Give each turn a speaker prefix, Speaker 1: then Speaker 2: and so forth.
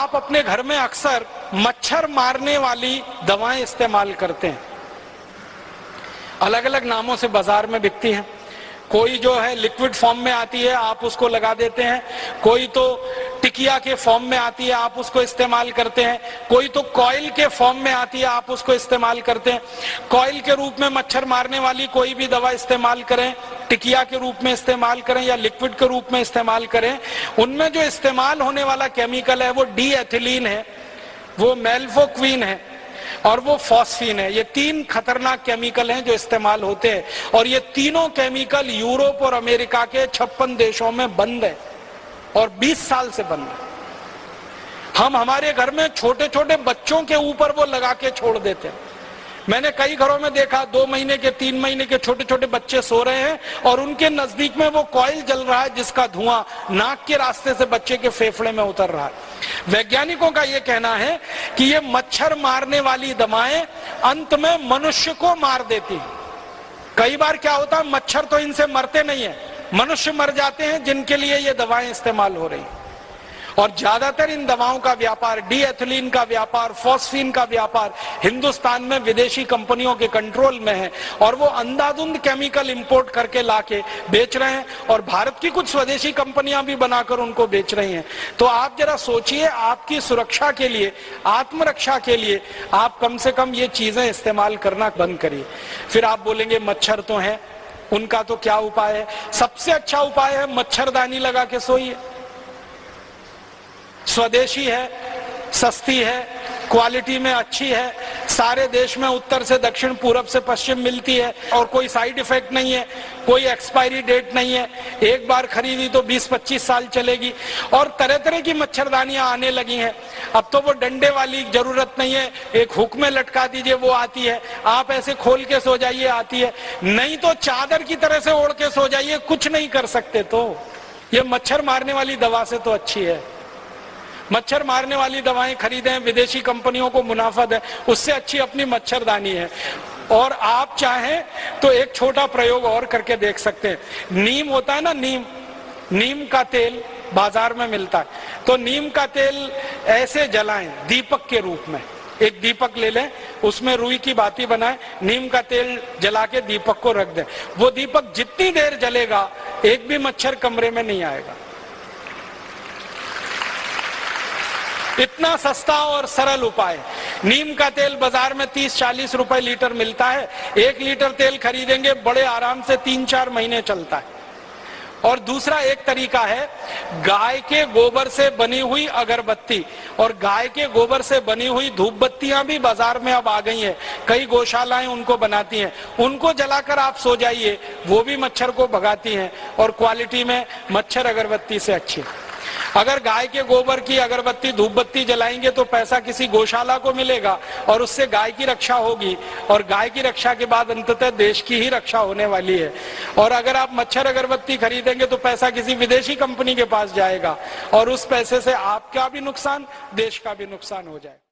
Speaker 1: आप अपने घर में अक्सर मच्छर मारने वाली दवाएं इस्तेमाल करते हैं, अलग अलग नामों से बाजार में बिकती हैं। कोई जो है लिक्विड फॉर्म में आती है, आप उसको लगा देते हैं, कोई तो टिकिया के फॉर्म में आती है, आप उसको इस्तेमाल करते हैं, कोई तो कॉइल के फॉर्म में आती है, आप उसको इस्तेमाल करते हैं। कॉइल के रूप में मच्छर मारने वाली कोई भी दवा इस्तेमाल करें, टिकिया के रूप में इस्तेमाल करें या लिक्विड के रूप में इस्तेमाल करें, उनमें जो इस्तेमाल होने वाला केमिकल है वो डी एथिलीन है, वो मेल्फोक्विन है और वो फॉस्फीन है। ये तीन खतरनाक केमिकल हैं जो इस्तेमाल होते हैं, और ये तीनों केमिकल यूरोप और अमेरिका के 56 देशों में बंद है और 20 साल से बंद है। हम हमारे घर में छोटे छोटे बच्चों के ऊपर वो लगा के छोड़ देते हैं। मैंने कई घरों में देखा 2 महीने के 3 महीने के छोटे छोटे बच्चे सो रहे हैं और उनके नजदीक में वो कॉइल जल रहा है जिसका धुआं नाक के रास्ते से बच्चे के फेफड़े में उतर रहा है। वैज्ञानिकों का ये कहना है कि ये मच्छर मारने वाली दवाएं अंत में मनुष्य को मार देती हैं। कई बार क्या होता है, मच्छर तो इनसे मरते नहीं है, मनुष्य मर जाते हैं जिनके लिए ये दवाएं इस्तेमाल हो रही हैं। और ज्यादातर इन दवाओं का व्यापार, डी एथिलीन का व्यापार, फॉस्फीन का व्यापार हिंदुस्तान में विदेशी कंपनियों के कंट्रोल में है और वो अंधाधुंध केमिकल इंपोर्ट करके लाके बेच रहे हैं और भारत की कुछ स्वदेशी कंपनियां भी बनाकर उनको बेच रही हैं। तो आप जरा सोचिए, आपकी सुरक्षा के लिए, आत्मरक्षा के लिए आप कम से कम ये चीजें इस्तेमाल करना बंद करिए। फिर आप बोलेंगे मच्छर तो है, उनका तो क्या उपाय है? सबसे अच्छा उपाय है मच्छरदानी लगा के सोइए। स्वदेशी है, सस्ती है, क्वालिटी में अच्छी है, सारे देश में उत्तर से दक्षिण पूरब से पश्चिम मिलती है और कोई साइड इफेक्ट नहीं है, कोई एक्सपायरी डेट नहीं है, एक बार खरीदी तो 20-25 साल चलेगी। और तरह तरह की मच्छरदानियां आने लगी हैं। अब तो वो डंडे वाली जरूरत नहीं है, एक हुक में लटका दीजिए वो आती है, आप ऐसे खोल के सो जाइए आती है, नहीं तो चादर की तरह से ओढ़ के सो जाइए, कुछ नहीं कर सकते। तो ये मच्छर मारने वाली दवा से तो अच्छी है। मच्छर मारने वाली दवाएं खरीदें, विदेशी कंपनियों को मुनाफा दें, उससे अच्छी अपनी मच्छरदानी है। और आप चाहें तो एक छोटा प्रयोग और करके देख सकते हैं। नीम होता है ना, नीम का तेल बाजार में मिलता है, तो नीम का तेल ऐसे जलाएं दीपक के रूप में। एक दीपक ले लें, उसमें रुई की बाती बनाएं, नीम का तेल जला के दीपक को रख दें। वो दीपक जितनी देर जलेगा एक भी मच्छर कमरे में नहीं आएगा। इतना सस्ता और सरल उपाय। नीम का तेल बाजार में 30-40 रुपए लीटर मिलता है। 1 लीटर तेल खरीदेंगे, बड़े आराम से 3-4 महीने चलता है। और दूसरा एक तरीका है, गाय के गोबर से बनी हुई अगरबत्ती और गाय के गोबर से बनी हुई धूप बत्तियां भी बाजार में अब आ गई हैं। कई गौशालाएं उनको बनाती हैं, उनको जलाकर आप सो जाइए, वो भी मच्छर को भगाती हैं और क्वालिटी में मच्छर अगरबत्ती से अच्छी है। अगर गाय के गोबर की अगरबत्ती धूप बत्ती जलाएंगे तो पैसा किसी गौशाला को मिलेगा और उससे गाय की रक्षा होगी, और गाय की रक्षा के बाद अंततः देश की ही रक्षा होने वाली है। और अगर आप मच्छर अगरबत्ती खरीदेंगे तो पैसा किसी विदेशी कंपनी के पास जाएगा और उस पैसे से आपका भी नुकसान, देश का भी नुकसान हो जाएगा।